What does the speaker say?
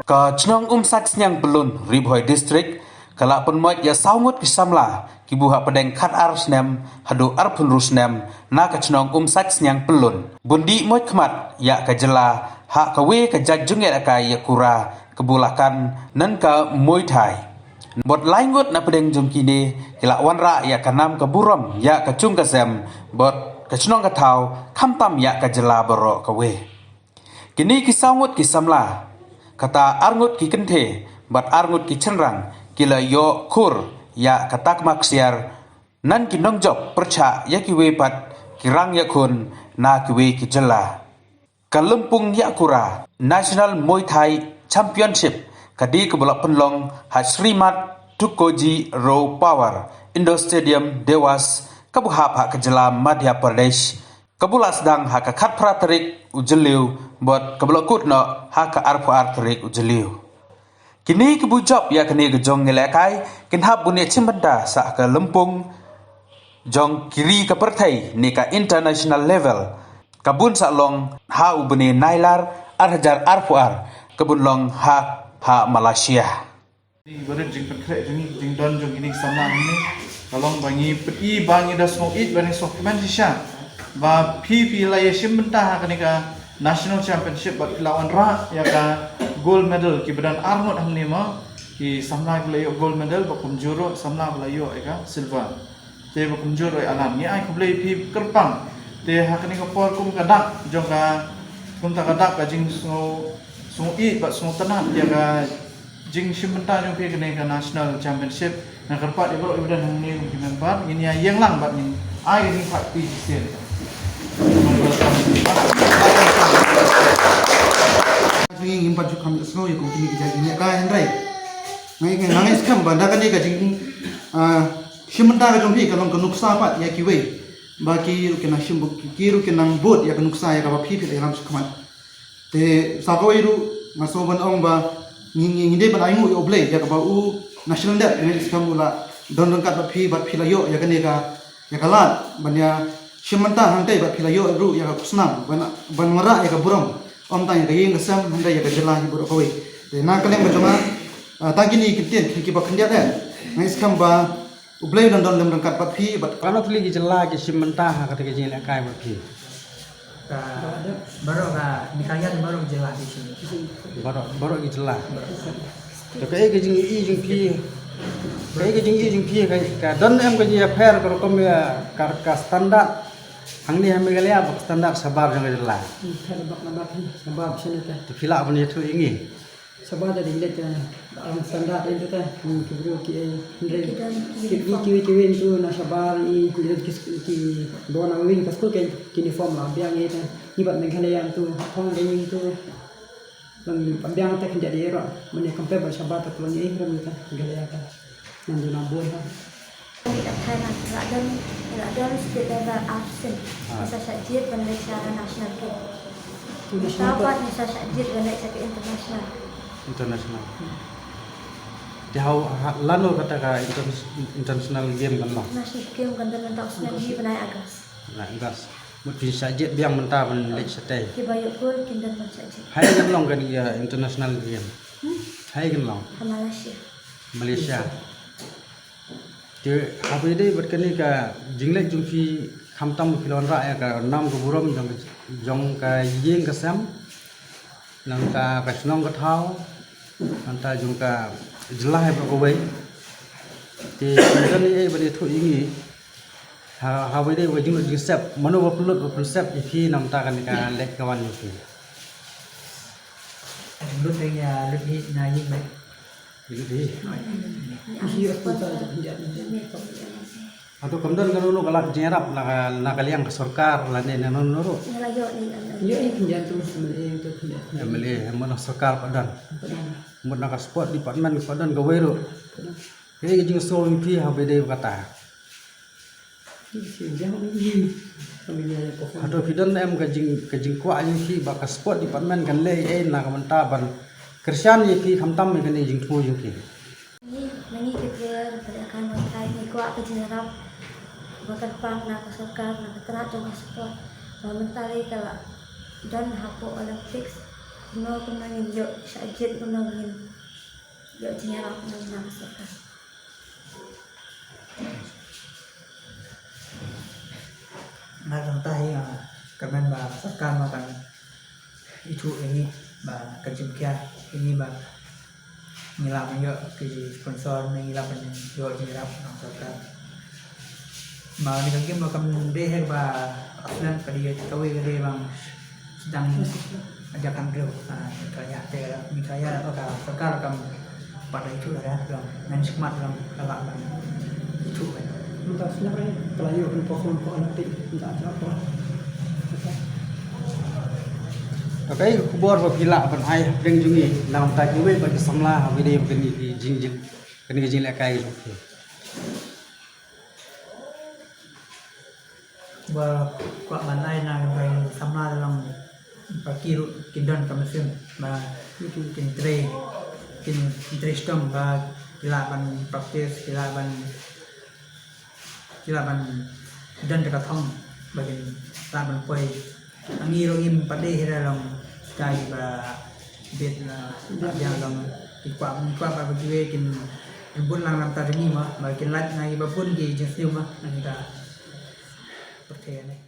Ka chnong sat nyang belun Ribhoi district kala penmoit ya saungut kisamla kibuha pedeng khat ar snem hadu arpun rusnem na ka chnong sat nyang pelun bundi moit khmat ya ka jela ha ka we ka jajunget akai ya kura kebulakan nan ka moi thai bot laingut na pedeng jungkini kila wanra ya kanam ka buram ya ka chung ka sem bot ka chnong ka thau khamtam ya ka jela boro ka we kini kisaungut kisamla kata arngut ki kenthe bat arngut ki chenrang kila yo khur ya katak maksiar nan ki nongjok percha ya ki we pat kirang ya khun na ki we ki jela kalumpung ya kura National Muay Thai Championship kadi kebulak penlong Hasrimat Tukoji Raw Power Indo Stadium Dewas kabuhap hak kejela Madhya Pradesh kabula sedang hak khat praterik ujeliu bot kabula kutno hak arpu arterik ujeliu kini kebujop ya kini gejong ngelekai kinhab bunyi cimbenda sa ke lempung jong kiri ke pertai ni ka international level kabun sa long ha ubuni nailar arhajar arpu ar kabun long ha Malaysia Barat jing perkret jing don jing ini sama ini kalong bangi peti bangi dah smoke it bangi supplement sisa ba phi la yesim bentah ka national championship bat lawan ra ya ka gold medal ki badan armut hamni ma ki samna ki gold medal ba kumjuro samna belayo ka silver te ba kumjuro alam ni ai kublai phi kerpang te hakani ka por kum kadak jong ka kum ta kadak ka jing so it ba so tanah ya ka jing simbenta jong phi ka national championship na kerpat ibro badan hamni ki member ini yang lang bat ni ai ni fat pi sel ingin baju kami semua yang kini kita ini kan Hendrai, ngai sekarang bandar kan ni kajing simentara jombi kalau kenuksa pat ya kiwe, bagi kena simbuk kiru kena bot ya kenuksa ya kalau pipi dalam sekamat, te sakawai ru masuk ban ong ba nging de ban aimu yo blay ya kalau national day ini sekarang mula don kat bat pi layo ya kan ni ya kalat banyak simentara hantai bat pi layo ru ya kusnam ban mara ya buram om tanya kaya ngasam handa ya kajela hi boro koi de na kaleng bajoma tagini kitien ki ba khandia den ngai skam ba ublai don lem rangkat pat phi bat kalau tuli ki jela ki simenta ha kata ki jela kai bat phi baru ka nikaya baru jela di sini baru ki jela to kai ki jing i jing phi kai ki jing i jing phi ka don em ka ji fair ko kom ya ka standard hangni hame galia bak standar sabar jang jela bak nabak sabar sini teh to phila bani thu ingi sabar dari ile teh alam standar itu teh kibru ki kiwi itu na sabar i ki dona wing kaskul ke uniform lah biang itu ni bat menghalia tu hong ding itu lang biang teh jadi era meni compare ba sabar tak lang i ram itu galia teh nandu nabun ha Ada state level absen. Bisa sajid balik secara nasional ke. Dapat bisa sajid balik ke internasional. Di hau lano kata ka international game kan lah. Nasional game kan dan tak senang di benai agas. Nah agas. Mungkin sajid biang mentah balik setay. Kibayuk pun kindan pun sajid. Hai kan long kan ya international game. Hai kan long. Malaysia. Di apa ini berkini ka jinglek jungfi khamtam filon ra ya ka nam ko buram jong ka yeng ka sam nang ka snong ka thau anta jung ka jelah ba ko bai ti kan ni bani thu ingi ha bai dei jing jing sep mano ba pulut ba sep ifi nam ta kan ka lek kawan ni fi lu tanya lebih naik baik jadi isi hospital jadi atau kemudian kalau lu galak jerap nak kalian ke sorkar lah ni nanu nuru ya ini jantung sebenarnya itu ya beli mana sorkar padan mana ka sport department padan gawe ru ini jing so mpi ha bede kata atau fidan em kajing kwa jing ba ka sport department kan le nak mentaban Kersian ye ki khamtam me kane jing thu jing ki Nani kita pada akan mentai ni kuat ke jenarap bakal pang nak sokar nak terat jong sport. Mentari kalau dan hapo Olympics kuno ngin yo sajit kuno ngin yo jinyara kuno nang saka Nah, contoh ya, kemen ba sarkar makan itu ini ba kerja kia ini ba ngilam yo ke sponsor ngilam yo jirap nang sarkar. Ba ni kaki makam deh ba aslan kadi kawe gede bang sedang ajakan beliau kaya misalnya atau sarkar kam pada itu ya dalam manajemen dalam dalam itu kan. Entah siapa ini pelayu untuk nanti entah apa. Okay, kubur berpila pen ai deng jungi dalam tak iwe bagi samla video kini jing kini jing lekai. Ba kuat manai na bagi samla dalam bagi kindon kamesin ba itu kintre sistem ba kilaban praktis kilaban dan dekat hong bagi laban poi angi rongim pade dalam kai ba bet la yang dalam ikwa ba bagi kin bun lang lam ta ni ma ba kin lat ngai ba pun gi jesiu ma ani ka percaya ni